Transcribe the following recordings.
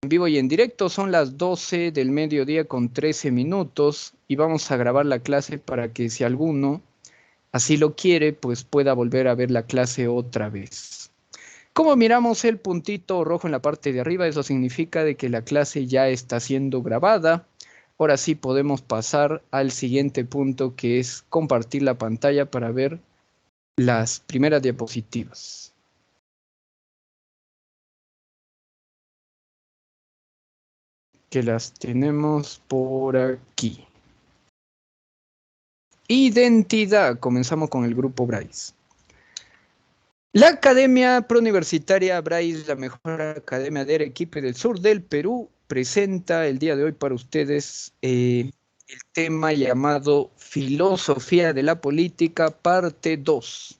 en vivo y en directo. Son las 12 del mediodía con 13 minutos y vamos a grabar la clase para que si alguno así lo quiere, pues pueda volver a ver la clase otra vez. Como miramos el puntito rojo en la parte de arriba, eso significa de que la clase ya está siendo grabada. Ahora sí podemos pasar al siguiente punto, que es compartir la pantalla para ver las primeras diapositivas. Que las tenemos por aquí. Identidad. Comenzamos con el grupo Bryce. La Academia Prouniversitaria Bryce, la mejor academia de Arequipa del sur del Perú, presenta el día de hoy para ustedes el tema llamado Filosofía de la Política, parte 2.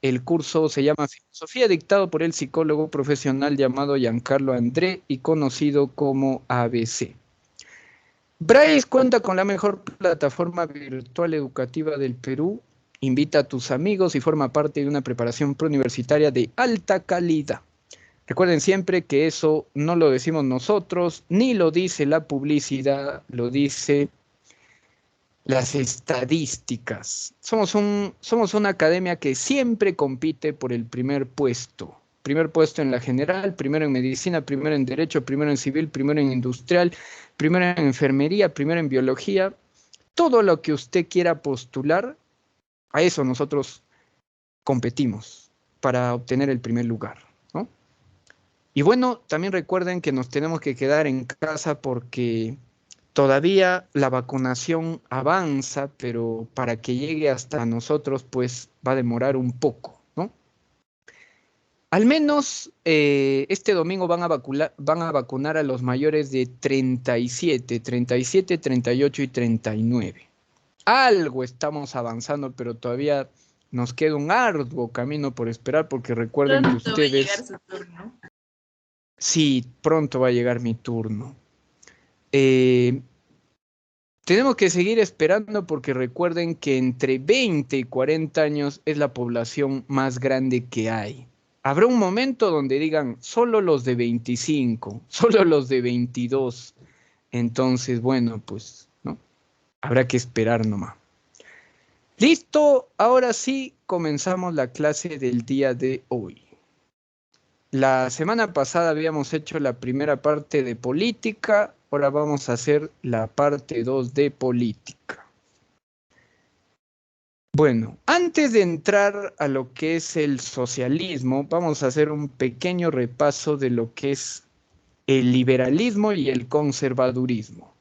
El curso se llama Filosofía, dictado por el psicólogo profesional llamado Giancarlo André y conocido como ABC. Bryce cuenta con la mejor plataforma virtual educativa del Perú. Invita a tus amigos y forma parte de una preparación preuniversitaria de alta calidad. Recuerden siempre que eso no lo decimos nosotros, ni lo dice la publicidad, lo dice las estadísticas. Somos una academia que siempre compite por el primer puesto. Primer puesto en la general, primero en medicina, primero en derecho, primero en civil, primero en industrial, primero en enfermería, primero en biología. Todo lo que usted quiera postular, a eso nosotros competimos para obtener el primer lugar, ¿no? Y bueno, también recuerden que nos tenemos que quedar en casa porque todavía la vacunación avanza, pero para que llegue hasta nosotros, pues va a demorar un poco, ¿no? Al menos este domingo van a vacunar a los mayores de 37, 38 y 39. Algo estamos avanzando, pero todavía nos queda un arduo camino por esperar, porque recuerden que Pronto va a llegar ustedes... su turno. Sí, pronto va a llegar mi turno. Tenemos que seguir esperando porque recuerden que entre 20 y 40 años es la población más grande que hay. Habrá un momento donde digan solo los de 25, solo los de 22. Entonces, bueno, pues, ¿no? Habrá que esperar nomás. Listo, ahora sí comenzamos la clase del día de hoy. La semana pasada habíamos hecho la primera parte de política, ahora vamos a hacer la parte 2 de política. Bueno, antes de entrar a lo que es el socialismo, vamos a hacer un pequeño repaso de lo que es el liberalismo y el conservadurismo.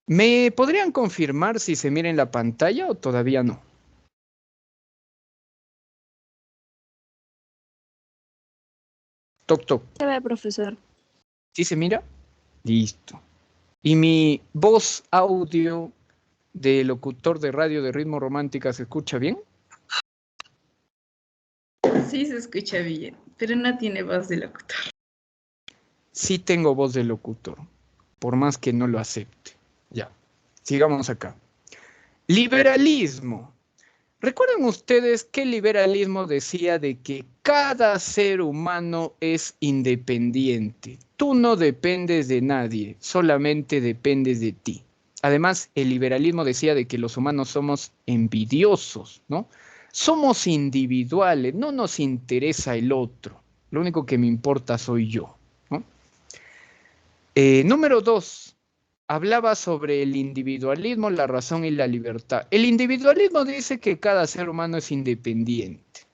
¿Me podrían confirmar si se mira en la pantalla o todavía no? Toc, toc. Se ve, profesor. ¿Sí se mira? Listo. ¿Y mi voz audio de locutor de radio de Ritmo Romántica se escucha bien? Sí se escucha bien, pero no tiene voz de locutor. Sí tengo voz de locutor, por más que no lo acepte. Ya, sigamos acá. Liberalismo. ¿Recuerdan ustedes que el liberalismo decía de que cada ser humano es independiente? Tú no dependes de nadie, solamente dependes de ti. Además, el liberalismo decía de que los humanos somos envidiosos, ¿no? Somos individuales, no nos interesa el otro. Lo único que me importa soy yo, ¿no? Número 2. Hablaba sobre el individualismo, la razón y la libertad. El individualismo dice que cada ser humano es independiente.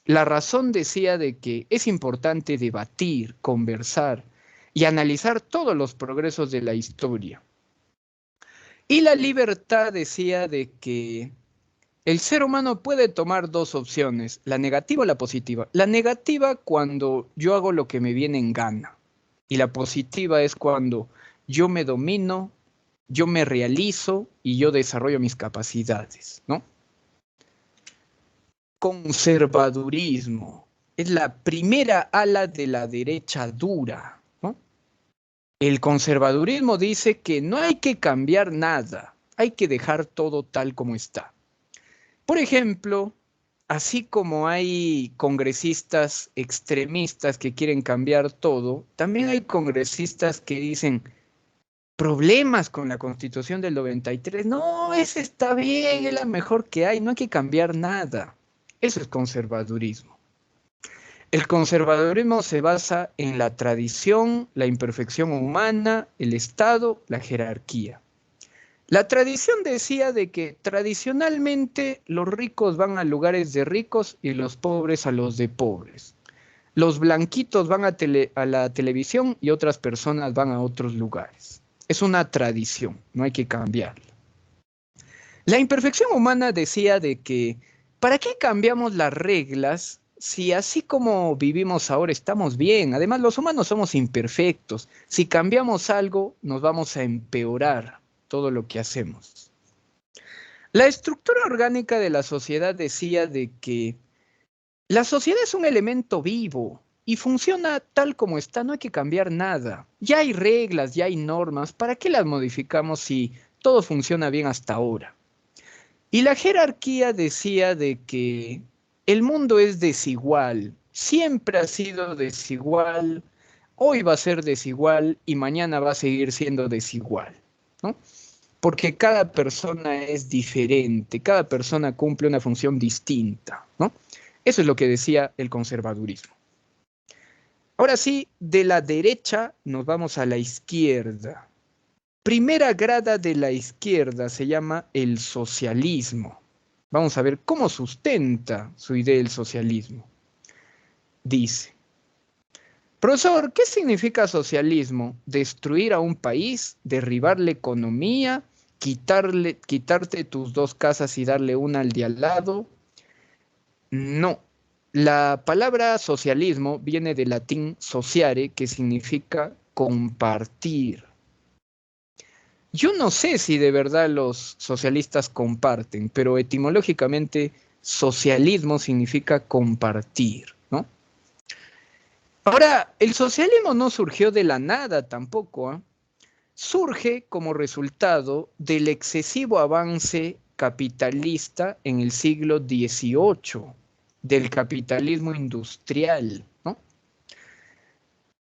La razón decía de que es importante debatir, conversar y analizar todos los progresos de la historia. Y la libertad decía de que el ser humano puede tomar dos opciones, la negativa o la positiva. La negativa cuando yo hago lo que me viene en gana. Y la positiva es cuando yo me domino, yo me realizo y yo desarrollo mis capacidades, ¿no? Conservadurismo es la primera ala de la derecha dura, ¿no? El conservadurismo dice que no hay que cambiar nada, hay que dejar todo tal como está. Por ejemplo, así como hay congresistas extremistas que quieren cambiar todo, también hay congresistas que dicen problemas con la Constitución del 93. No, esa está bien, es la mejor que hay, no hay que cambiar nada. Eso es conservadurismo. El conservadurismo se basa en la tradición, la imperfección humana, el Estado, la jerarquía. La tradición decía de que tradicionalmente los ricos van a lugares de ricos y los pobres a los de pobres. Los blanquitos van a la televisión y otras personas van a otros lugares. Es una tradición, no hay que cambiarla. La imperfección humana decía de que, ¿para qué cambiamos las reglas si así como vivimos ahora estamos bien? Además, los humanos somos imperfectos. Si cambiamos algo, nos vamos a empeorar todo lo que hacemos. La estructura orgánica de la sociedad decía de que la sociedad es un elemento vivo y funciona tal como está, no hay que cambiar nada. Ya hay reglas, ya hay normas, ¿para qué las modificamos si todo funciona bien hasta ahora? Y la jerarquía decía de que el mundo es desigual, siempre ha sido desigual, hoy va a ser desigual y mañana va a seguir siendo desigual, ¿no? Porque cada persona es diferente, cada persona cumple una función distinta, ¿no? Eso es lo que decía el conservadurismo. Ahora sí, de la derecha nos vamos a la izquierda. Primera grada de la izquierda se llama el socialismo. Vamos a ver cómo sustenta su idea el socialismo. Dice, profesor, ¿qué significa socialismo? Destruir a un país, derribar la economía, quitarte tus dos casas y darle una al de al lado. No. La palabra socialismo viene del latín sociare, que significa compartir. Yo no sé si de verdad los socialistas comparten, pero etimológicamente socialismo significa compartir, ¿no? Ahora, el socialismo no surgió de la nada tampoco, ¿eh? Surge como resultado del excesivo avance capitalista en el siglo XVIII, del capitalismo industrial, ¿no?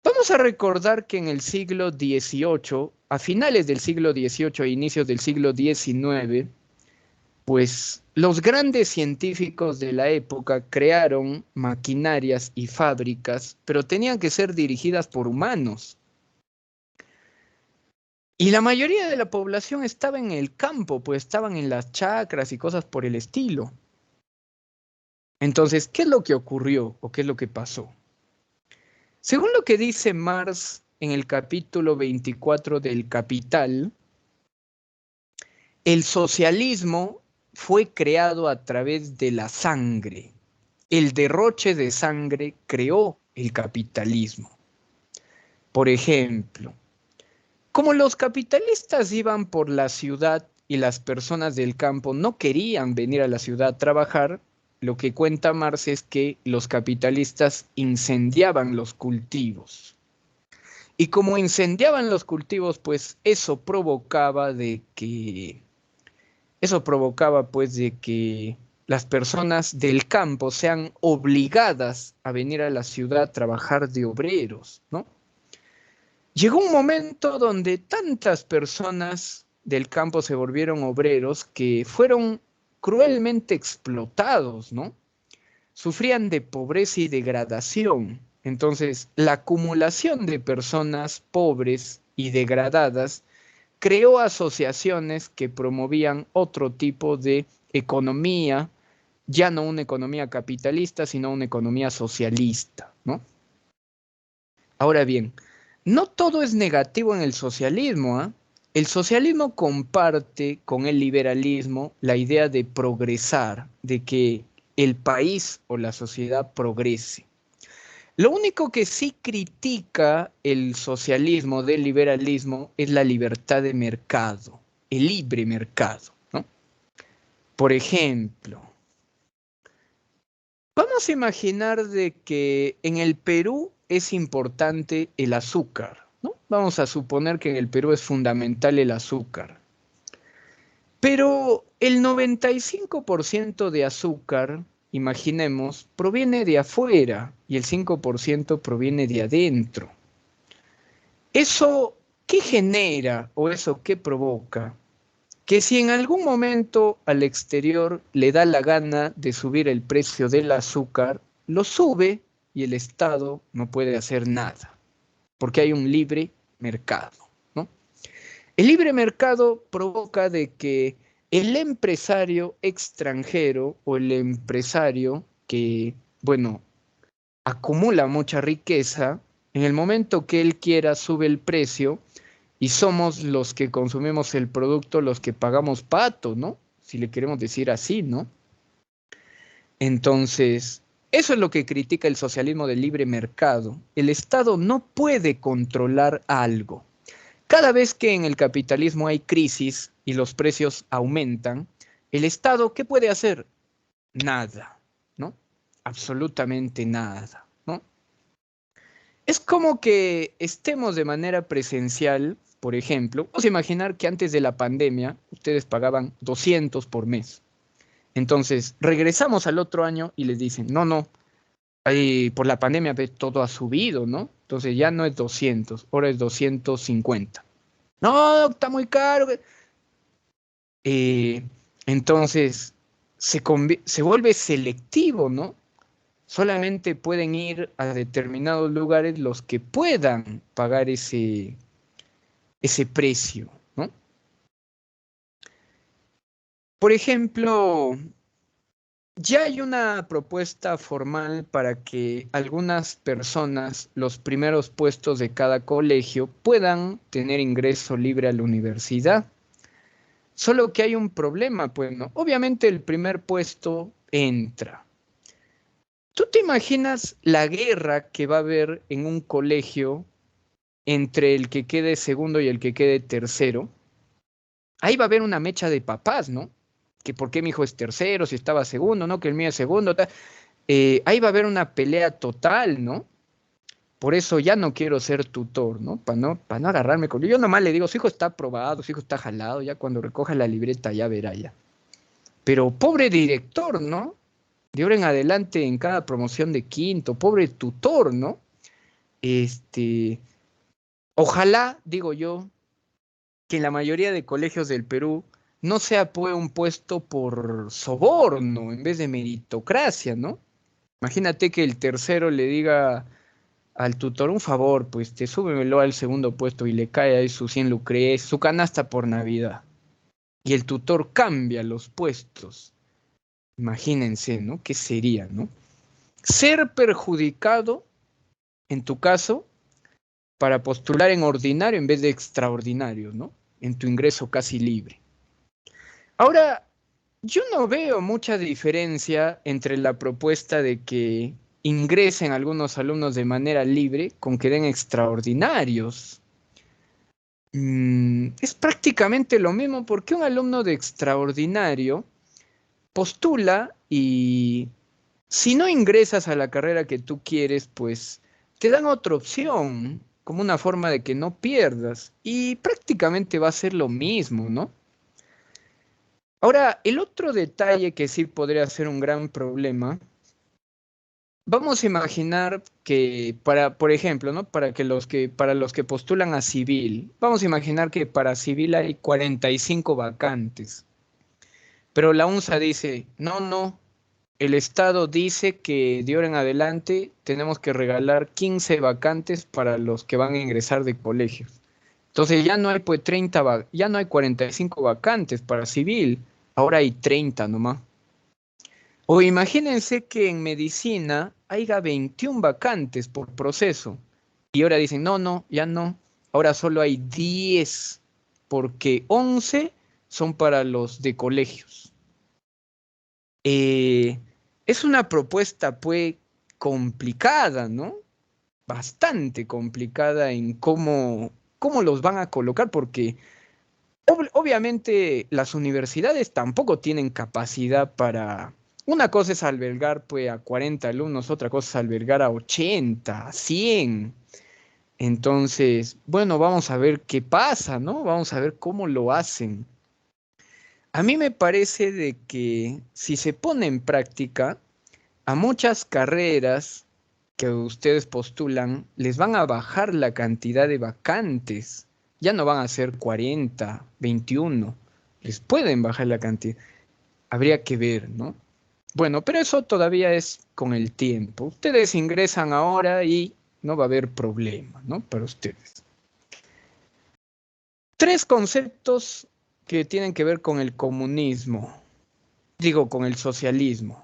Vamos a recordar que en el siglo XVIII, a finales del siglo XVIII e inicios del siglo XIX, pues los grandes científicos de la época crearon maquinarias y fábricas, pero tenían que ser dirigidas por humanos. Y la mayoría de la población estaba en el campo, pues estaban en las chacras y cosas por el estilo. Entonces, ¿qué es lo que ocurrió o qué es lo que pasó? Según lo que dice Marx en el capítulo 24 del Capital, el socialismo fue creado a través de la sangre. El derroche de sangre creó el capitalismo. Por ejemplo, como los capitalistas iban por la ciudad y las personas del campo no querían venir a la ciudad a trabajar, lo que cuenta Marx es que los capitalistas incendiaban los cultivos. Y como incendiaban los cultivos, pues eso provocaba pues de que las personas del campo sean obligadas a venir a la ciudad a trabajar de obreros, ¿no? Llegó un momento donde tantas personas del campo se volvieron obreros que fueron cruelmente explotados, ¿no? Sufrían de pobreza y degradación. Entonces, la acumulación de personas pobres y degradadas creó asociaciones que promovían otro tipo de economía, ya no una economía capitalista, sino una economía socialista, ¿no? Ahora bien, no todo es negativo en el socialismo, ¿eh? El socialismo comparte con el liberalismo la idea de progresar, de que el país o la sociedad progrese. Lo único que sí critica el socialismo del liberalismo es la libertad de mercado, el libre mercado, ¿no? Por ejemplo, vamos a imaginar de que en el Perú es importante el azúcar, ¿no? Vamos a suponer que en el Perú es fundamental el azúcar. Pero el 95% de azúcar, imaginemos, proviene de afuera y el 5% proviene de adentro. ¿Eso qué genera o eso qué provoca? Que si en algún momento al exterior le da la gana de subir el precio del azúcar, lo sube y el Estado no puede hacer nada, porque hay un libre mercado, ¿no? El libre mercado provoca de que el empresario extranjero o el empresario que, bueno, acumula mucha riqueza, en el momento que él quiera sube el precio y somos los que consumimos el producto, los que pagamos pato, ¿no? Si le queremos decir así, ¿no? Entonces, eso es lo que critica el socialismo del libre mercado. El Estado no puede controlar algo. Cada vez que en el capitalismo hay crisis y los precios aumentan, el Estado, ¿qué puede hacer? Nada, ¿no? Absolutamente nada, ¿no? Es como que estemos de manera presencial, por ejemplo, vamos a imaginar que antes de la pandemia ustedes pagaban 200 por mes. Entonces, regresamos al otro año y les dicen, no, no, por la pandemia todo ha subido, ¿no? Entonces ya no es 200, ahora es 250. No, está muy caro. Eh, entonces, se vuelve selectivo, ¿no? Solamente pueden ir a determinados lugares los que puedan pagar ese precio, ¿no? Por ejemplo, ya hay una propuesta formal para que algunas personas, los primeros puestos de cada colegio, puedan tener ingreso libre a la universidad. Solo que hay un problema, pues, ¿no? Obviamente el primer puesto entra. ¿Tú te imaginas la guerra que va a haber en un colegio entre el que quede segundo y el que quede tercero? Ahí va a haber una mecha de papás, ¿no? Que por qué mi hijo es tercero, si estaba segundo, ¿no? Que el mío es segundo. Ahí va a haber una pelea total, ¿no? Por eso ya no quiero ser tutor, ¿no? Para no agarrarme con... Yo nomás le digo, su hijo está aprobado, su hijo está jalado, ya cuando recoja la libreta ya verá ya. Pero pobre director, ¿no? De ahora en adelante en cada promoción de quinto, pobre tutor, ¿no? Ojalá, digo yo, que en la mayoría de colegios del Perú no sea pues un puesto por soborno en vez de meritocracia, ¿no? Imagínate que el tercero le diga al tutor, un favor, pues te súbemelo al segundo puesto y le cae ahí sus 100 lucres, su canasta por Navidad. Y el tutor cambia los puestos. Imagínense, ¿no? ¿Qué sería, no? Ser perjudicado, en tu caso, para postular en ordinario en vez de extraordinario, ¿no? En tu ingreso casi libre. Ahora, yo no veo mucha diferencia entre la propuesta de que ingresen algunos alumnos de manera libre con que den extraordinarios. Es prácticamente lo mismo porque un alumno de extraordinario postula y si no ingresas a la carrera que tú quieres, pues te dan otra opción, como una forma de que no pierdas. Y prácticamente va a ser lo mismo, ¿no? Ahora, el otro detalle que sí podría ser un gran problema, vamos a imaginar que por ejemplo, ¿no? Para los que postulan a civil, vamos a imaginar que para civil hay 45 vacantes, pero la UNSA dice, no, no, el Estado dice que de ahora en adelante tenemos que regalar 15 vacantes para los que van a ingresar de colegios. Entonces ya no hay pues ya no hay 45 vacantes para civil, ahora hay 30 nomás. O imagínense que en medicina haya 21 vacantes por proceso y ahora dicen, no, no, ya no, ahora solo hay 10 porque 11 son para los de colegios. Es una propuesta pues complicada, ¿no? Bastante complicada en cómo los van a colocar porque obviamente las universidades tampoco tienen capacidad para... Una cosa es albergar pues, a 40 alumnos, otra cosa es albergar a 80, a 100. Entonces, bueno, vamos a ver qué pasa, ¿no? Vamos a ver cómo lo hacen. A mí me parece de que si se pone en práctica, a muchas carreras que ustedes postulan, les van a bajar la cantidad de vacantes. Ya no van a ser 40, 21. Les pueden bajar la cantidad. Habría que ver, ¿no? Bueno, pero eso todavía es con el tiempo. Ustedes ingresan ahora y no va a haber problema, ¿no? Para ustedes. 3 conceptos que tienen que ver con el comunismo. Digo, con el socialismo.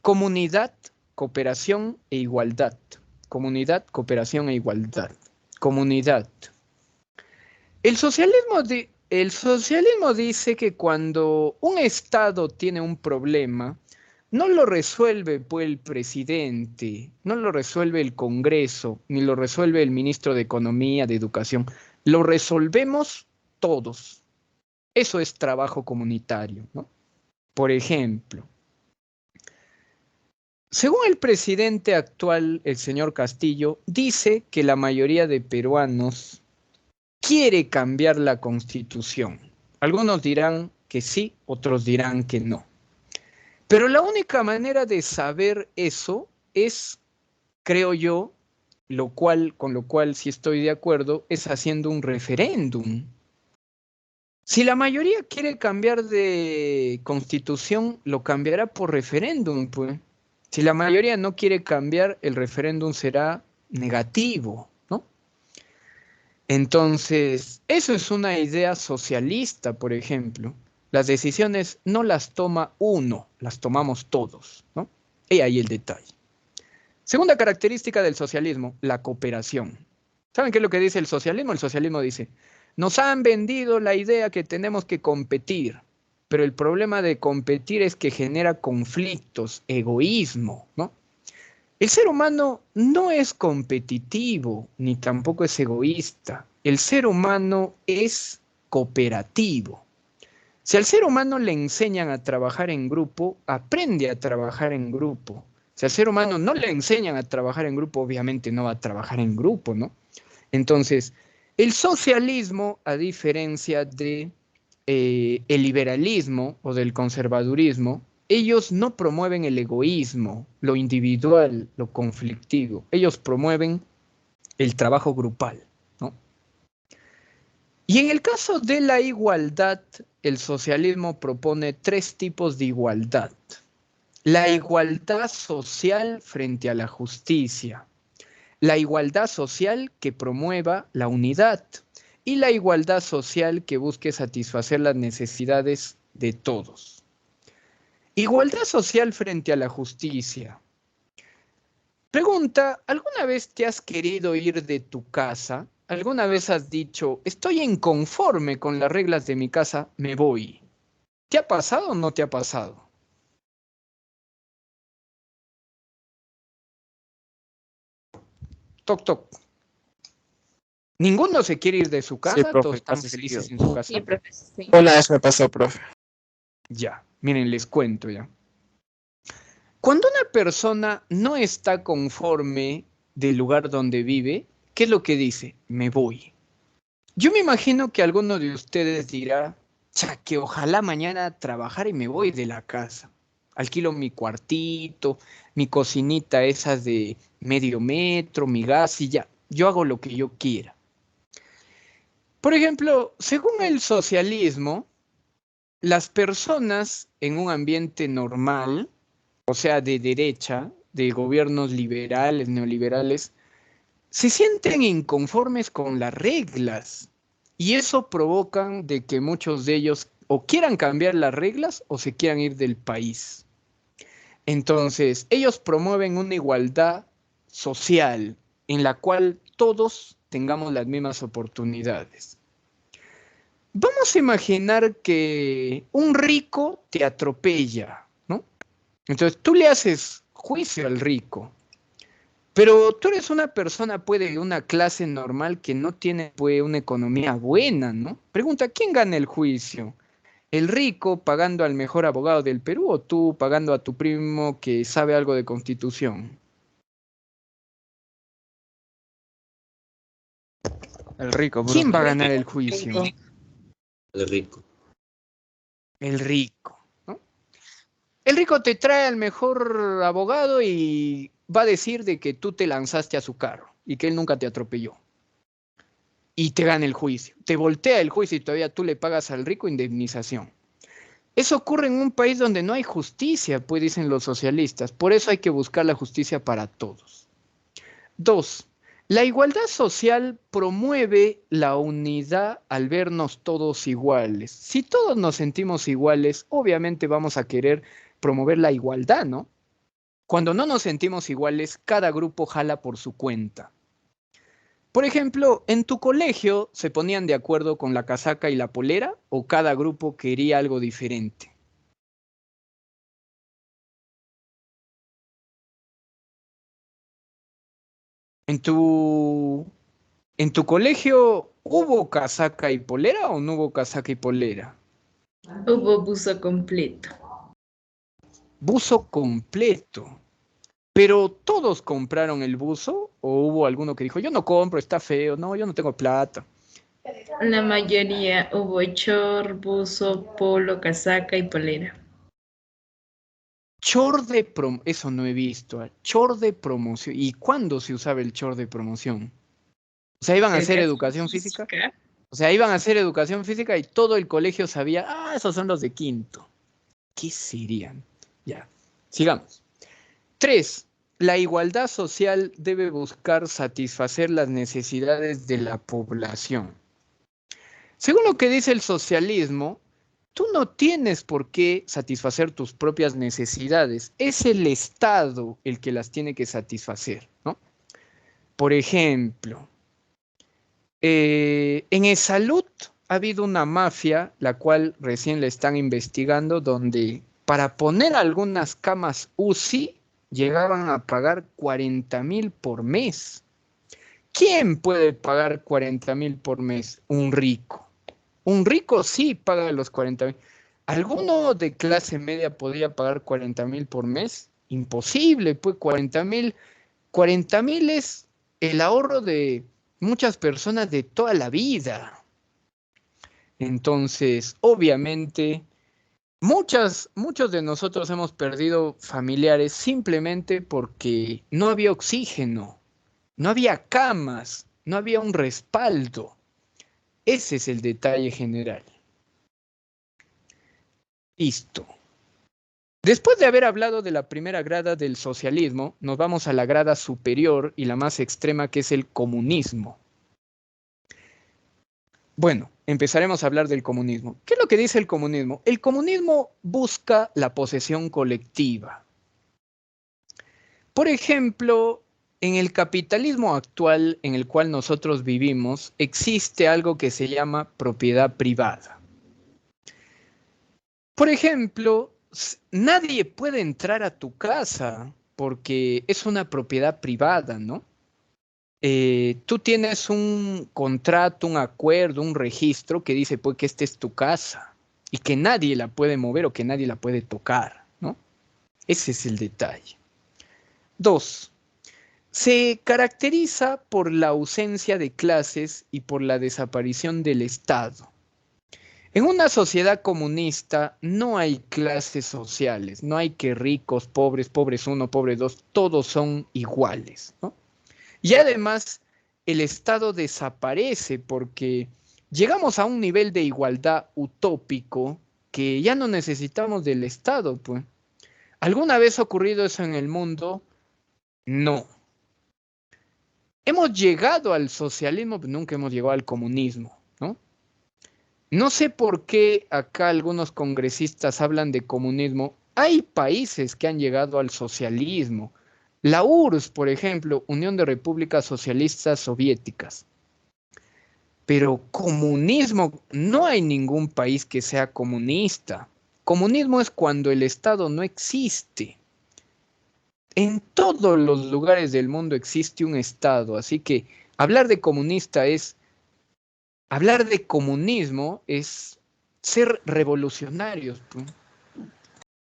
Comunidad, cooperación e igualdad. Comunidad, cooperación e igualdad. Comunidad. El socialismo dice que cuando un Estado tiene un problema, no lo resuelve pues el presidente, no lo resuelve el Congreso, ni lo resuelve el ministro de Economía, de Educación. Lo resolvemos todos. Eso es trabajo comunitario, ¿no? Por ejemplo, según el presidente actual, el señor Castillo, dice que la mayoría de peruanos quiere cambiar la Constitución. Algunos dirán que sí, otros dirán que no. Pero la única manera de saber eso es, creo yo, con lo cual sí estoy de acuerdo, es haciendo un referéndum. Si la mayoría quiere cambiar de constitución, lo cambiará por referéndum, pues. Si la mayoría no quiere cambiar, el referéndum será negativo, ¿no? Entonces, eso es una idea socialista, por ejemplo. Las decisiones no las toma uno, las tomamos todos, ¿no? Y ahí el detalle. Segunda característica del socialismo, la cooperación. ¿Saben qué es lo que dice el socialismo? El socialismo dice, nos han vendido la idea que tenemos que competir, pero el problema de competir es que genera conflictos, egoísmo, ¿no? El ser humano no es competitivo, ni tampoco es egoísta. El ser humano es cooperativo. Si al ser humano le enseñan a trabajar en grupo, aprende a trabajar en grupo. Si al ser humano no le enseñan a trabajar en grupo, obviamente no va a trabajar en grupo, ¿no? Entonces, el socialismo, a diferencia de el liberalismo o del conservadurismo, ellos no promueven el egoísmo, lo individual, lo conflictivo. Ellos promueven el trabajo grupal, ¿no? Y en el caso de la igualdad, el socialismo propone 3 tipos de igualdad. La igualdad social frente a la justicia, la igualdad social que promueva la unidad y la igualdad social que busque satisfacer las necesidades de todos. Igualdad social frente a la justicia. Pregunta, ¿alguna vez te has querido ir de tu casa? ¿Alguna vez has dicho, estoy inconforme con las reglas de mi casa, me voy? ¿Te ha pasado o no te ha pasado? Toc, toc. ¿Ninguno se quiere ir de su Sí, casa? ¿Todos profe, están casi felices seguido. en su casa? Sí, profe, sí. Una vez me pasó, profe. Ya, miren, les cuento ya. Cuando una persona no está conforme del lugar donde vive, ¿qué es lo que dice? Me voy. Yo me imagino que alguno de ustedes dirá, cha, que ojalá mañana trabajar y me voy de la casa. Alquilo mi cuartito, mi cocinita esas de medio metro, mi gas y ya. Yo hago lo que yo quiera. Por ejemplo, según el socialismo, las personas en un ambiente normal, o sea, de derecha, de gobiernos liberales, neoliberales, se sienten inconformes con las reglas y eso provoca de que muchos de ellos o quieran cambiar las reglas o se quieran ir del país. Entonces, ellos promueven una igualdad social en la cual todos tengamos las mismas oportunidades. Vamos a imaginar que un rico te atropella, ¿no? Entonces tú le haces juicio al rico, pero tú eres una persona, puede, de una clase normal que no tiene pues, una economía buena, ¿no? Pregunta, ¿quién gana el juicio? ¿El rico pagando al mejor abogado del Perú o tú pagando a tu primo que sabe algo de constitución? El rico, ¿Quién profe. va a ganar el juicio? El rico. El rico, ¿no? El rico te trae al mejor abogado y va a decir de que tú te lanzaste a su carro y que él nunca te atropelló. Y te gana el juicio. Te voltea el juicio y todavía tú le pagas al rico indemnización. Eso ocurre en un país donde no hay justicia, pues dicen los socialistas. Por eso hay que buscar la justicia para todos. 2. La igualdad social promueve la unidad al vernos todos iguales. Si todos nos sentimos iguales, obviamente vamos a querer promover la igualdad, ¿no? Cuando no nos sentimos iguales, cada grupo jala por su cuenta. Por ejemplo, ¿en tu colegio se ponían de acuerdo con la casaca y la polera o cada grupo quería algo diferente? ¿En tu, en tu colegio hubo casaca y polera o no hubo casaca y polera? Hubo buzo completo. Buzo completo. ¿Pero todos compraron el buzo o hubo alguno que dijo, yo no compro, está feo, no, yo no tengo plata? La mayoría hubo short, buzo, polo, casaca y polera. Eso no he visto, short de promoción. ¿Y cuándo se usaba el short de promoción? O sea, iban a hacer Educación educación física. física. O sea, iban a hacer educación física y todo el colegio sabía, esos son los de quinto. ¿Qué serían? Ya, sigamos. 3. La igualdad social debe buscar satisfacer las necesidades de la población. Según lo que dice el socialismo, tú no tienes por qué satisfacer tus propias necesidades. Es el Estado el que las tiene que satisfacer, ¿no? Por ejemplo, en E-Salud ha habido una mafia, la cual recién le están investigando, donde para poner algunas camas UCI llegaban a pagar 40,000 por mes. ¿Quién puede pagar 40,000 por mes? Un rico. Un rico sí paga los 40,000. ¿Alguno de clase media podría pagar 40,000 por mes? Imposible, pues 40,000. 40,000 es el ahorro de muchas personas de toda la vida. Entonces, obviamente, muchos de nosotros hemos perdido familiares simplemente porque no había oxígeno, no había camas, no había un respaldo. Ese es el detalle general. Listo. Después de haber hablado de la primera grada del socialismo, nos vamos a la grada superior y la más extrema, que es el comunismo. Bueno, empezaremos a hablar del comunismo. ¿Qué es lo que dice el comunismo? El comunismo busca la posesión colectiva. Por ejemplo, en el capitalismo actual en el cual nosotros vivimos, existe algo que se llama propiedad privada. Por ejemplo, nadie puede entrar a tu casa porque es una propiedad privada, ¿no? Tú tienes un contrato, un acuerdo, un registro que dice pues que esta es tu casa y que nadie la puede mover o que nadie la puede tocar, ¿no? Ese es el detalle. 2. Se caracteriza por la ausencia de clases y por la desaparición del Estado. En una sociedad comunista no hay clases sociales, no hay que ricos, pobres, pobres uno, pobres dos, todos son iguales, ¿no? Y además el Estado desaparece porque llegamos a un nivel de igualdad utópico que ya no necesitamos del Estado, pues. ¿Alguna vez ha ocurrido eso en el mundo? No. Hemos llegado al socialismo, pero nunca hemos llegado al comunismo, ¿no? No sé por qué acá algunos congresistas hablan de comunismo. Hay países que han llegado al socialismo. La URSS, por ejemplo, Unión de Repúblicas Socialistas Soviéticas. Pero comunismo, no hay ningún país que sea comunista. Comunismo es cuando el Estado no existe. En todos los lugares del mundo existe un Estado, así que hablar de comunista es hablar de comunismo es ser revolucionarios, pues.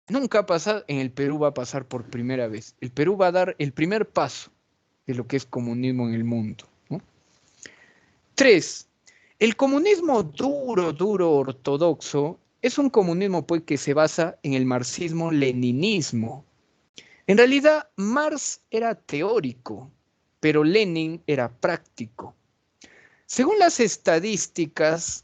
Nunca ha pasado, en el Perú va a pasar por primera vez. El Perú va a dar el primer paso de lo que es comunismo en el mundo, ¿no? 3. El comunismo duro, ortodoxo Es un comunismo pues, que se basa en el marxismo-leninismo. En realidad, Marx era teórico, pero Lenin era práctico. Según las estadísticas,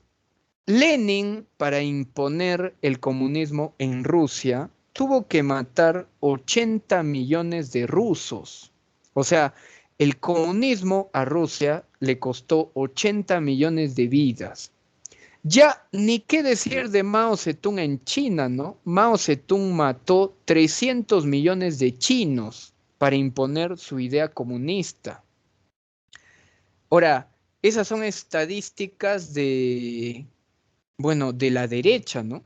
Lenin, para imponer el comunismo en Rusia, tuvo que matar 80 millones de rusos. O sea, el comunismo a Rusia le costó 80 millones de vidas. Ya ni qué decir de Mao Zedong en China, ¿no? Mao Zedong mató 300 millones de chinos para imponer su idea comunista. Ahora, esas son estadísticas bueno, de la derecha, ¿no?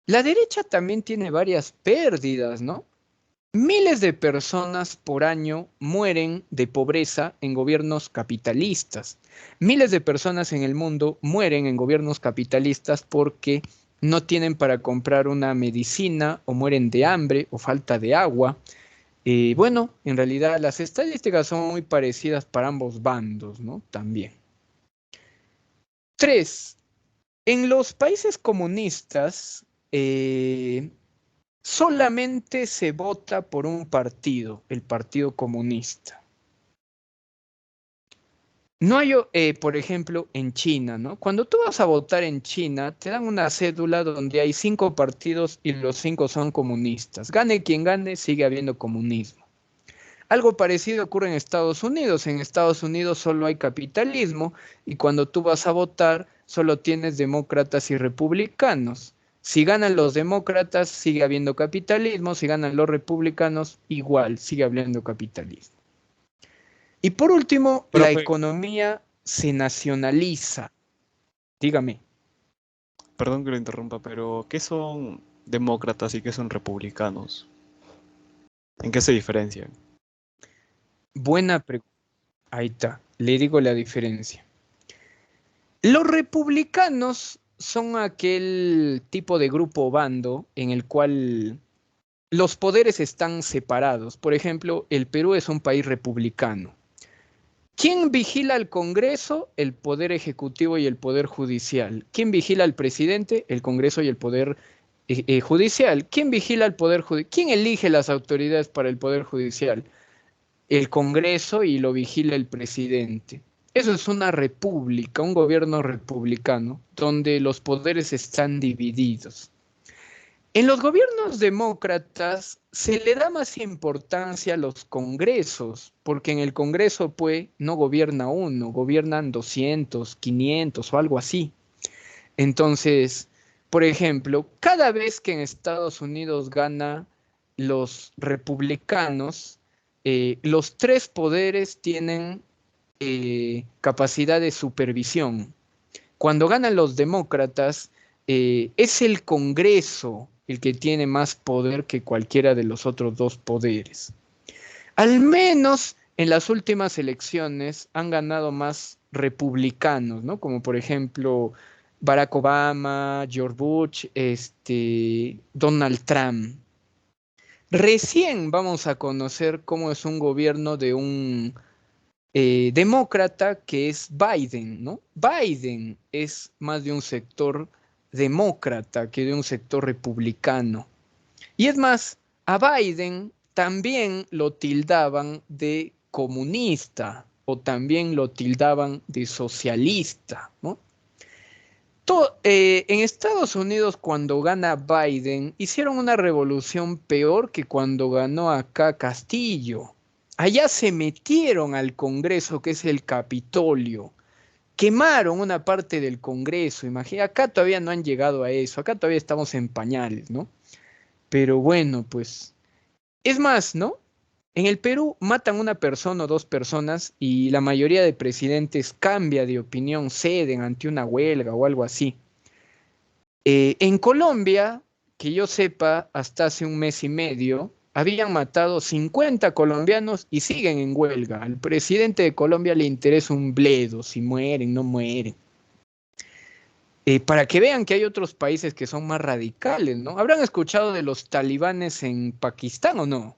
La derecha también tiene varias pérdidas, ¿no? Miles de personas por año mueren de pobreza en gobiernos capitalistas. Miles de personas en el mundo mueren en gobiernos capitalistas porque no tienen para comprar una medicina o mueren de hambre o falta de agua. Bueno, en realidad las estadísticas son muy parecidas para ambos bandos, ¿no? También. 3. En los países comunistas, solamente se vota por un partido, el Partido Comunista. No hay, por ejemplo, en China, ¿no? Cuando tú vas a votar en China, te dan una cédula donde hay 5 partidos y los 5 son comunistas. Gane quien gane, sigue habiendo comunismo. Algo parecido ocurre en Estados Unidos. En Estados Unidos solo hay capitalismo y cuando tú vas a votar, solo tienes demócratas y republicanos. Si ganan los demócratas, sigue habiendo capitalismo. Si ganan los republicanos, igual, sigue habiendo capitalismo. Y por último, la Profe, economía se nacionaliza. Dígame. perdón que lo interrumpa, pero ¿qué son demócratas y qué son republicanos? ¿En qué se diferencian? Buena pregunta. Ahí está. Le digo la diferencia. Los republicanos son aquel tipo de grupo o bando en el cual los poderes están separados. Por ejemplo, el Perú es un país republicano. ¿Quién vigila al Congreso? El Poder Ejecutivo y el Poder Judicial. ¿Quién vigila al presidente? El Congreso y el Poder Judicial. ¿Quién vigila al Poder Judicial? ¿Quién elige las autoridades para el Poder Judicial? El Congreso y lo vigila el presidente. Eso es una república, un gobierno republicano, donde los poderes están divididos. En los gobiernos demócratas se le da más importancia a los congresos, porque en el Congreso, pues, no gobierna uno, gobiernan 200, 500 o algo así. Entonces, por ejemplo, cada vez que en Estados Unidos gana los republicanos, los 3 poderes tienen capacidad de supervisión. Cuando ganan los demócratas, es el Congreso el que tiene más poder que cualquiera de los otros 2 poderes. Al menos en las últimas elecciones han ganado más republicanos, ¿no? Como por ejemplo Barack Obama, George Bush, Donald Trump. Recién vamos a conocer cómo es un gobierno de un demócrata que es Biden, ¿no? Biden es más de un sector demócrata que de un sector republicano. Y es más, a Biden también lo tildaban de comunista o también lo tildaban de socialista, ¿no? En Estados Unidos, cuando gana Biden, hicieron una revolución peor que cuando ganó acá Castillo. Allá se metieron al Congreso, que es el Capitolio. Quemaron una parte del Congreso. Imagina, acá todavía no han llegado a eso. Acá todavía estamos en pañales, ¿no? Pero bueno, pues. Es más, ¿no? En el Perú matan una persona o 2 personas y la mayoría de presidentes cambia de opinión, ceden ante una huelga o algo así. En Colombia, que yo sepa, hasta hace un mes y medio, habían matado 50 colombianos y siguen en huelga. Al presidente de Colombia le interesa un bledo, si mueren, no mueren. Para que vean que hay otros países que son más radicales, ¿no? ¿Habrán escuchado de los talibanes en Pakistán o no?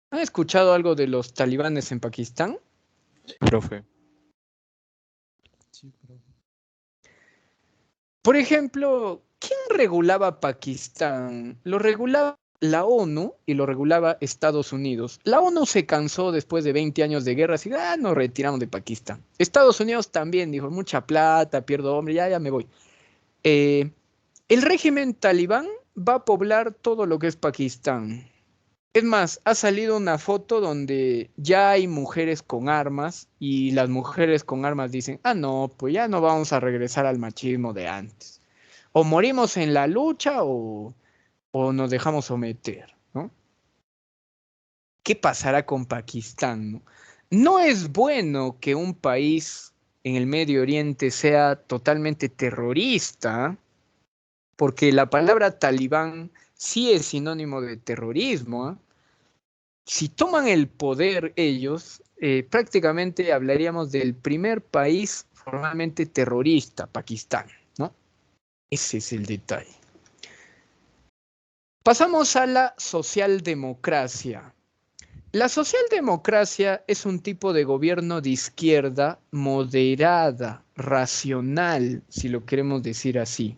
¿Han escuchado algo de los talibanes en Pakistán? Profe. Por ejemplo, ¿quién regulaba Pakistán? Lo regulaba la ONU y lo regulaba Estados Unidos. La ONU se cansó después de 20 años de guerra, así, nos retiramos de Pakistán. Estados Unidos también dijo, mucha plata, pierdo hombre, ya me voy. Eh, el régimen talibán va a poblar todo lo que es Pakistán. Es más, ha salido una foto donde ya hay mujeres con armas y las mujeres con armas dicen, no, pues ya no vamos a regresar al machismo de antes. O morimos en la lucha o nos dejamos someter, ¿no? ¿Qué pasará con Pakistán, no? No es bueno que un país en el Medio Oriente sea totalmente terrorista, porque la palabra talibán sí es sinónimo de terrorismo, ¿eh? Si toman el poder ellos, prácticamente hablaríamos del primer país formalmente terrorista, Pakistán, ¿no? Ese es el detalle. Pasamos a la socialdemocracia. La socialdemocracia es un tipo de gobierno de izquierda moderada, racional, si lo queremos decir así.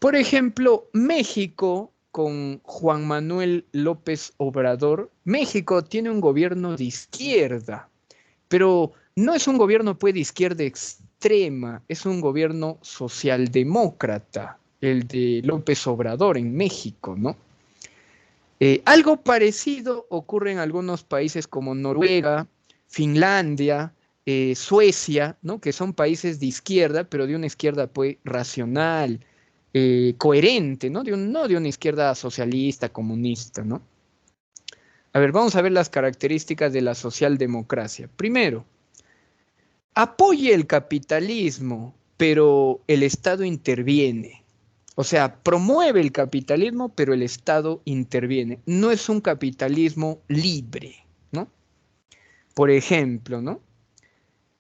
Por ejemplo, México con Juan Manuel López Obrador, México tiene un gobierno de izquierda, pero no es un gobierno pues de izquierda extrema, es un gobierno socialdemócrata, el de López Obrador en México, ¿no? Algo parecido ocurre en algunos países como Noruega, Finlandia, Suecia, ¿no? Que son países de izquierda, pero de una izquierda pues racional, coherente, ¿no? No de una izquierda socialista, comunista, ¿no? A ver, vamos a ver las características de la socialdemocracia. Primero, apoya el capitalismo, pero el Estado interviene. O sea, promueve el capitalismo, pero el Estado interviene. No es un capitalismo libre, ¿no? Por ejemplo, ¿no?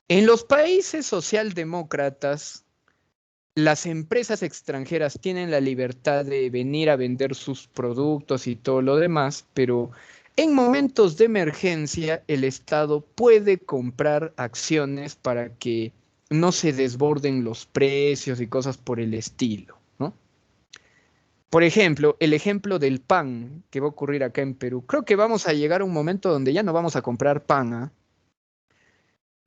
En los países socialdemócratas, las empresas extranjeras tienen la libertad de venir a vender sus productos y todo lo demás, pero en momentos de emergencia el Estado puede comprar acciones para que no se desborden los precios y cosas por el estilo, ¿no? Por ejemplo, el ejemplo del pan que va a ocurrir acá en Perú. Creo que vamos a llegar a un momento donde ya no vamos a comprar pan, ¿ah?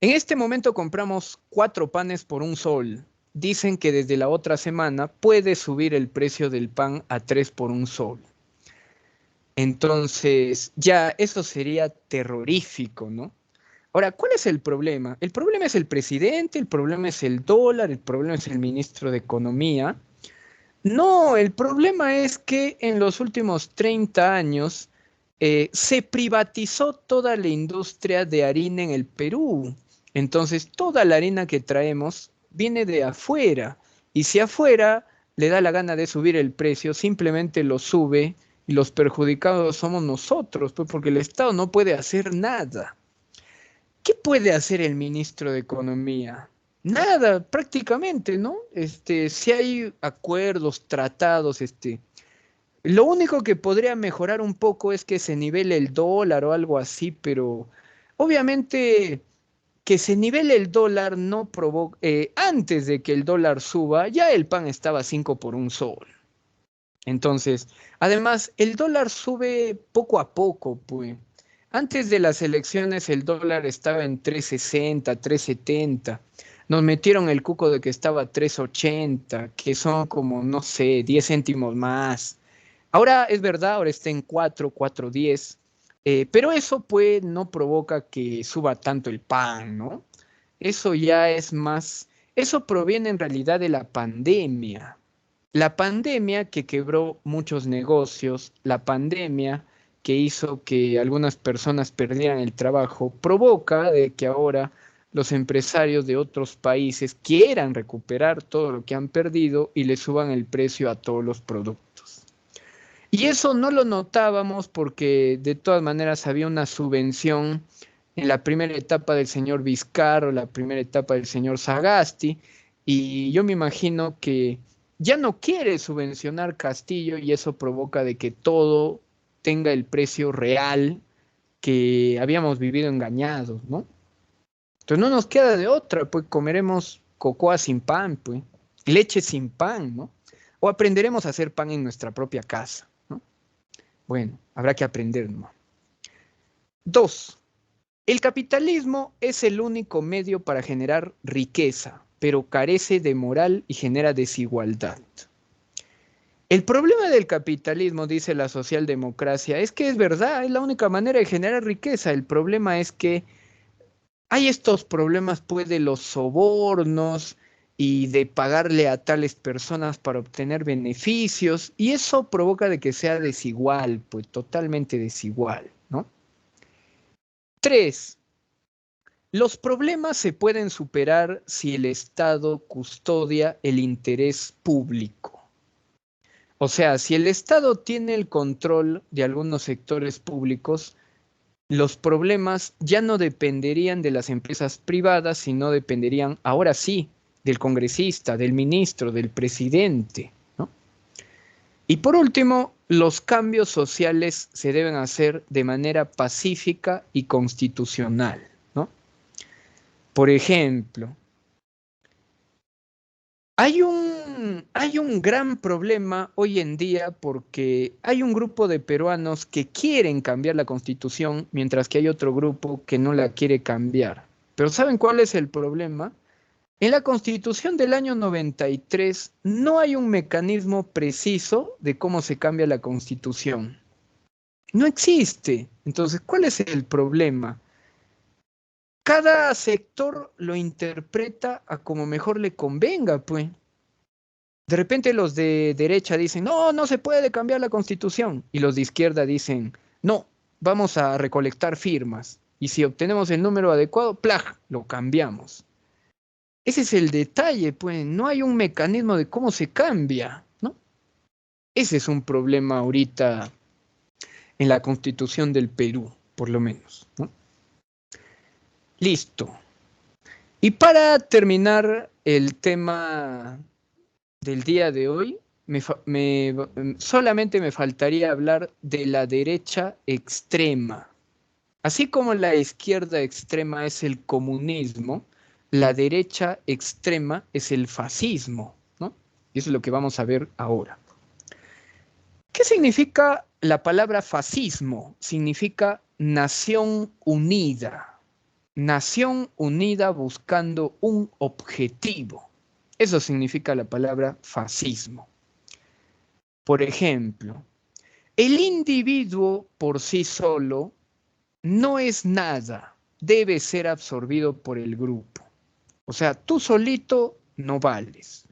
En este momento compramos 4 panes por $1. Dicen que desde la otra semana puede subir el precio del pan a 3 por $1. Entonces, ya eso sería terrorífico, ¿no? Ahora, ¿cuál es el problema? El problema es el presidente, el problema es el dólar, el problema es el ministro de Economía. No, el problema es que en los últimos 30 años se privatizó toda la industria de harina en el Perú. Entonces, toda la harina que traemos viene de afuera. Y si afuera le da la gana de subir el precio, simplemente lo sube y los perjudicados somos nosotros, pues porque el Estado no puede hacer nada. ¿Qué puede hacer el ministro de Economía? Nada, prácticamente, ¿no? Si hay acuerdos, tratados, lo único que podría mejorar un poco es que se nivele el dólar o algo así, pero obviamente que se nivele el dólar no provoca, antes de que el dólar suba, ya el pan estaba a 5 por $1. Entonces, además, el dólar sube poco a poco, pues. Antes de las elecciones el dólar estaba en 3.60, 3.70. Nos metieron el cuco de que estaba a 3.80, que son como, no sé, 10 céntimos más. Ahora es verdad, ahora está en 4, 4.10, pero eso pues no provoca que suba tanto el pan, ¿no? Eso ya es más, eso proviene en realidad de la pandemia. La pandemia que quebró muchos negocios, la pandemia que hizo que algunas personas perdieran el trabajo, provoca de que ahora los empresarios de otros países quieran recuperar todo lo que han perdido y le suban el precio a todos los productos. Y eso no lo notábamos porque de todas maneras había una subvención en la primera etapa del señor Vizcarro, la primera etapa del señor Sagasti, y yo me imagino que ya no quiere subvencionar Castillo y eso provoca de que todo tenga el precio real que habíamos vivido engañados, ¿no? Entonces no nos queda de otra, pues comeremos cocoa sin pan, pues, leche sin pan, ¿no? ¿O aprenderemos a hacer pan en nuestra propia casa? ¿No? Bueno, habrá que aprender, ¿no? 2. El capitalismo es el único medio para generar riqueza, pero carece de moral y genera desigualdad. El problema del capitalismo, dice la socialdemocracia, es que es verdad, es la única manera de generar riqueza. El problema es que hay estos problemas, pues, de los sobornos y de pagarle a tales personas para obtener beneficios, y eso provoca de que sea desigual, pues, totalmente desigual, ¿no? 3. Los problemas se pueden superar si el Estado custodia el interés público. O sea, si el Estado tiene el control de algunos sectores públicos, los problemas ya no dependerían de las empresas privadas, sino dependerían, ahora sí, del congresista, del ministro, del presidente, ¿no? Y por último, los cambios sociales se deben hacer de manera pacífica y constitucional, ¿no? Por ejemplo, hay un gran problema hoy en día porque hay un grupo de peruanos que quieren cambiar la Constitución, mientras que hay otro grupo que no la quiere cambiar. Pero ¿saben cuál es el problema? En la Constitución del año 93 no hay un mecanismo preciso de cómo se cambia la Constitución. No existe. Entonces, ¿cuál es el problema? Cada sector lo interpreta a como mejor le convenga, pues. De repente los de derecha dicen, no, no se puede cambiar la Constitución. Y los de izquierda dicen, no, vamos a recolectar firmas. Y si obtenemos el número adecuado, ¡plag!, lo cambiamos. Ese es el detalle, pues no hay un mecanismo de cómo se cambia, ¿no? Ese es un problema ahorita en la Constitución del Perú, por lo menos, ¿no? Listo. Y para terminar el tema del día de hoy, solamente me faltaría hablar de la derecha extrema. Así como la izquierda extrema es el comunismo, la derecha extrema es el fascismo, ¿no? Y eso es lo que vamos a ver ahora. ¿Qué significa la palabra fascismo? Significa nación unida. Nación unida buscando un objetivo. Eso significa la palabra fascismo. Por ejemplo, el individuo por sí solo no es nada, debe ser absorbido por el grupo. O sea, tú solito no vales.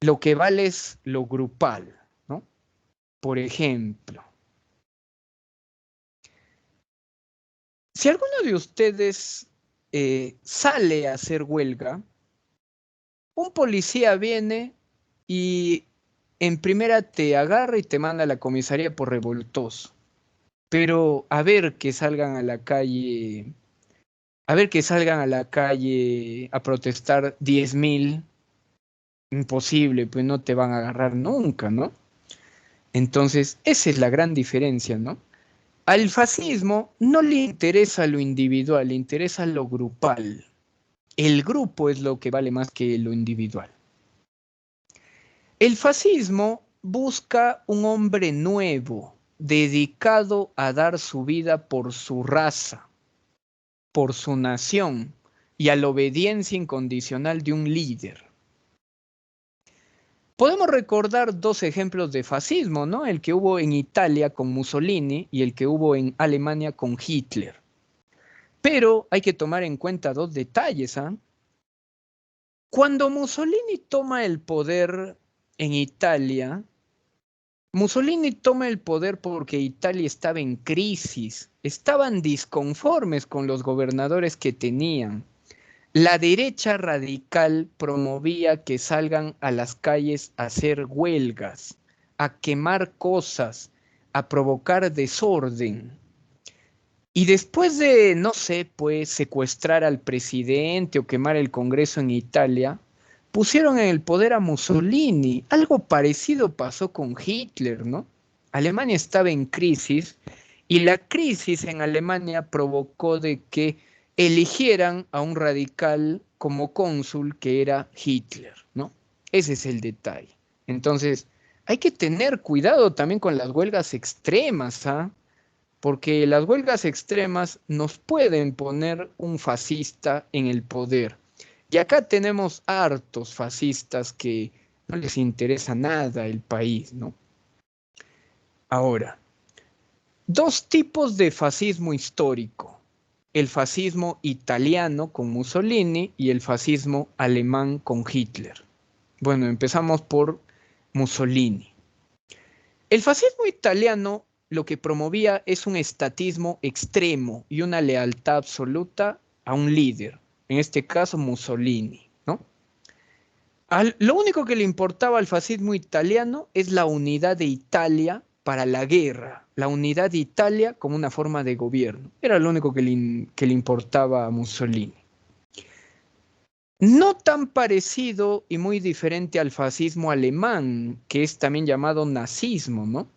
Lo que vale es lo grupal, ¿no? Por ejemplo, si alguno de ustedes sale a hacer huelga, un policía viene y en primera te agarra y te manda a la comisaría por revoltoso. Pero a ver que salgan a la calle, a protestar 10.000, imposible, pues no te van a agarrar nunca, ¿no? Entonces, esa es la gran diferencia, ¿no? Al fascismo no le interesa lo individual, le interesa lo grupal. El grupo es lo que vale más que lo individual. El fascismo busca un hombre nuevo, dedicado a dar su vida por su raza, por su nación y a la obediencia incondicional de un líder. Podemos recordar dos ejemplos de fascismo, ¿no? El que hubo en Italia con Mussolini y el que hubo en Alemania con Hitler. Pero hay que tomar en cuenta dos detalles, ¿ah? Cuando Mussolini toma el poder en Italia, Mussolini toma el poder porque Italia estaba en crisis, estaban disconformes con los gobernadores que tenían. La derecha radical promovía que salgan a las calles a hacer huelgas, a quemar cosas, a provocar desorden. Y después de, no sé, pues secuestrar al presidente o quemar el Congreso en Italia, pusieron en el poder a Mussolini. Algo parecido pasó con Hitler, ¿no? Alemania estaba en crisis y la crisis en Alemania provocó de que eligieran a un radical como cónsul que era Hitler, ¿no? Ese es el detalle. Entonces, hay que tener cuidado también con las huelgas extremas, ¿ah? Porque las huelgas extremas nos pueden poner un fascista en el poder. Y acá tenemos hartos fascistas que no les interesa nada el país, ¿no? Ahora, dos tipos de fascismo histórico. El fascismo italiano con Mussolini y el fascismo alemán con Hitler. Bueno, empezamos por Mussolini. El fascismo italiano lo que promovía es un estatismo extremo y una lealtad absoluta a un líder, en este caso Mussolini, ¿no? Lo único que le importaba al fascismo italiano es la unidad de Italia para la guerra, la unidad de Italia como una forma de gobierno. Era lo único que le importaba a Mussolini. No tan parecido y muy diferente al fascismo alemán, que es también llamado nazismo, ¿no?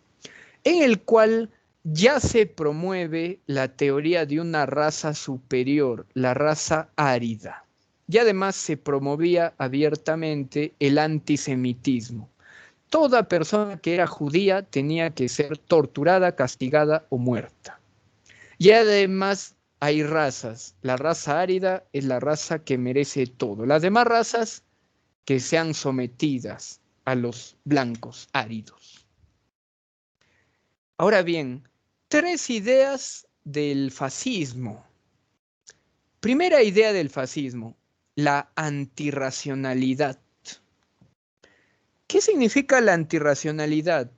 En el cual ya se promueve la teoría de una raza superior, la raza árida. Y además se promovía abiertamente el antisemitismo. Toda persona que era judía tenía que ser torturada, castigada o muerta. Y además hay razas. La raza árida es la raza que merece todo. Las demás razas que sean sometidas a los blancos áridos. Ahora bien, tres ideas del fascismo. Primera idea del fascismo, la antirracionalidad. ¿Qué significa la antirracionalidad?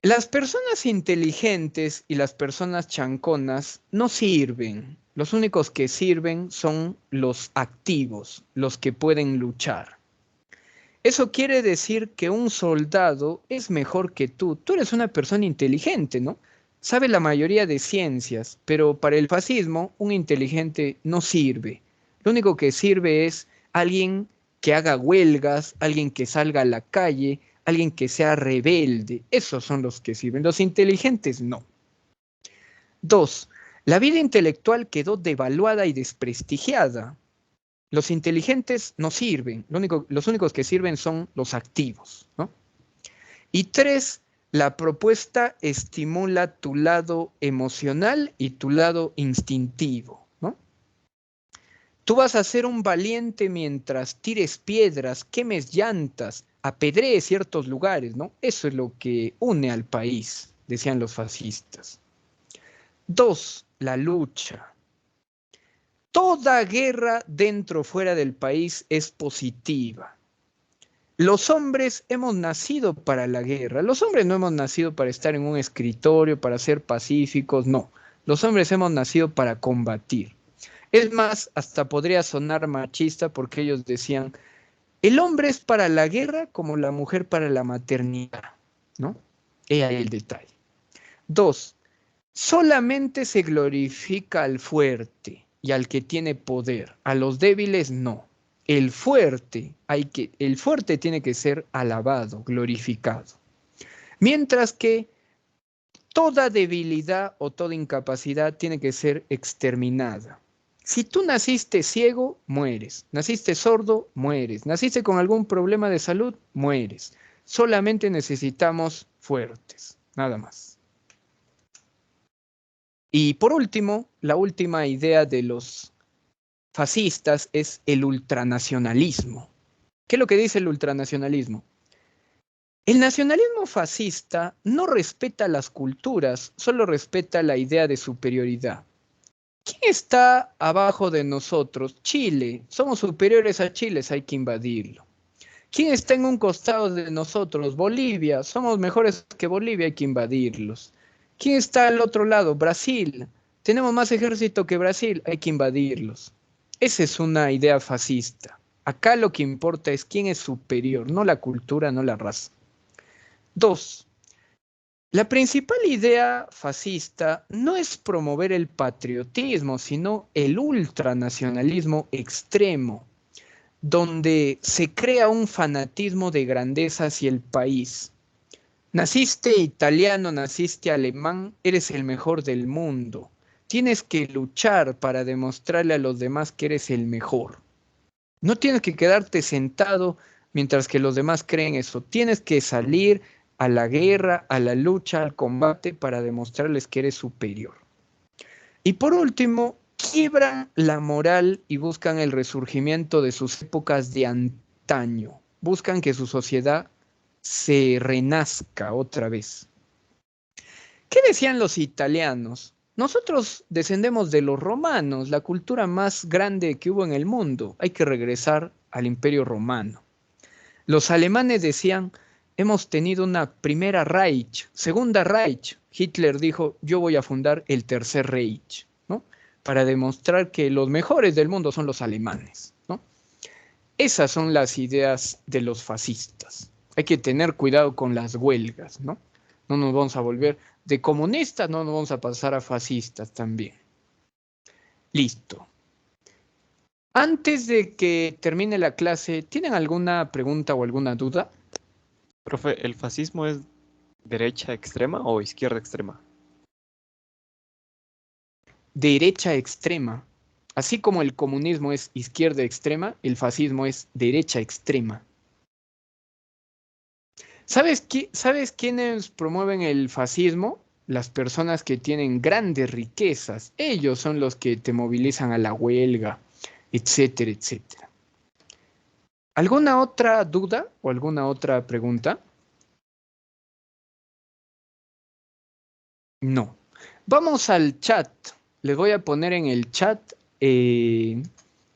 Las personas inteligentes y las personas chanconas no sirven. Los únicos que sirven son los activos, los que pueden luchar. Eso quiere decir que un soldado es mejor que tú. Tú eres una persona inteligente, ¿no? Sabe la mayoría de ciencias, pero para el fascismo un inteligente no sirve. Lo único que sirve es alguien que haga huelgas, alguien que salga a la calle, alguien que sea rebelde. Esos son los que sirven. Los inteligentes no. Dos, la vida intelectual quedó devaluada y desprestigiada. Los inteligentes no sirven, los únicos que sirven son los activos, ¿no? Y tres, la propuesta estimula tu lado emocional y tu lado instintivo, ¿no? Tú vas a ser un valiente mientras tires piedras, quemes llantas, apedrees ciertos lugares, ¿no? Eso es lo que une al país, decían los fascistas. Dos, la lucha. Toda guerra dentro o fuera del país es positiva. Los hombres hemos nacido para la guerra. Los hombres no hemos nacido para estar en un escritorio, para ser pacíficos, no. Los hombres hemos nacido para combatir. Es más, hasta podría sonar machista porque ellos decían, el hombre es para la guerra como la mujer para la maternidad, ¿no? He ahí el detalle. Dos, solamente se glorifica al fuerte y al que tiene poder, a los débiles no. El fuerte tiene que ser alabado, glorificado. Mientras que toda debilidad o toda incapacidad tiene que ser exterminada. Si tú naciste ciego, mueres. Naciste sordo, mueres. Naciste con algún problema de salud, mueres. Solamente necesitamos fuertes, nada más. Y por último, la última idea de los fascistas es el ultranacionalismo. ¿Qué es lo que dice el ultranacionalismo? El nacionalismo fascista no respeta las culturas, solo respeta la idea de superioridad. ¿Quién está abajo de nosotros? Chile. Somos superiores a Chile, hay que invadirlo. ¿Quién está en un costado de nosotros? Bolivia. Somos mejores que Bolivia, hay que invadirlos. ¿Quién está al otro lado? Brasil. Tenemos más ejército que Brasil, hay que invadirlos. Esa es una idea fascista. Acá lo que importa es quién es superior, no la cultura, no la raza. Dos, la principal idea fascista no es promover el patriotismo, sino el ultranacionalismo extremo, donde se crea un fanatismo de grandeza hacia el país. Naciste italiano, naciste alemán, eres el mejor del mundo. Tienes que luchar para demostrarle a los demás que eres el mejor. No tienes que quedarte sentado mientras que los demás creen eso. Tienes que salir a la guerra, a la lucha, al combate para demostrarles que eres superior. Y por último, quiebran la moral y buscan el resurgimiento de sus épocas de antaño. Buscan que su sociedad se renazca otra vez. ¿Qué decían los italianos? Nosotros descendemos de los romanos, la cultura más grande que hubo en el mundo. Hay que regresar al Imperio Romano. Los alemanes decían, hemos tenido una primera Reich, segunda Reich. Hitler dijo, yo voy a fundar el tercer Reich, ¿no? Para demostrar que los mejores del mundo son los alemanes, ¿no? Esas son las ideas de los fascistas. Hay que tener cuidado con las huelgas, ¿no? No nos vamos a volver de comunistas, no nos vamos a pasar a fascistas también. Listo. Antes de que termine la clase, ¿tienen alguna pregunta o alguna duda? Profe, ¿el fascismo es derecha extrema o izquierda extrema? Derecha extrema. Así como el comunismo es izquierda extrema, el fascismo es derecha extrema. ¿Sabes quiénes promueven el fascismo? Las personas que tienen grandes riquezas. Ellos son los que te movilizan a la huelga, etcétera, etcétera. ¿Alguna otra duda o alguna otra pregunta? No. Vamos al chat. Les voy a poner en el chat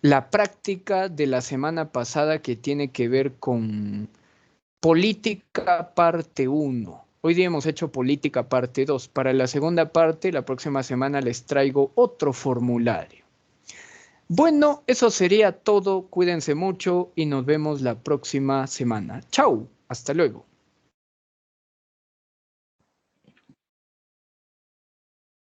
la práctica de la semana pasada que tiene que ver con política parte 1. Hoy día hemos hecho política parte 2. Para la segunda parte, la próxima semana les traigo otro formulario. Bueno, eso sería todo. Cuídense mucho y nos vemos la próxima semana. Chau, hasta luego.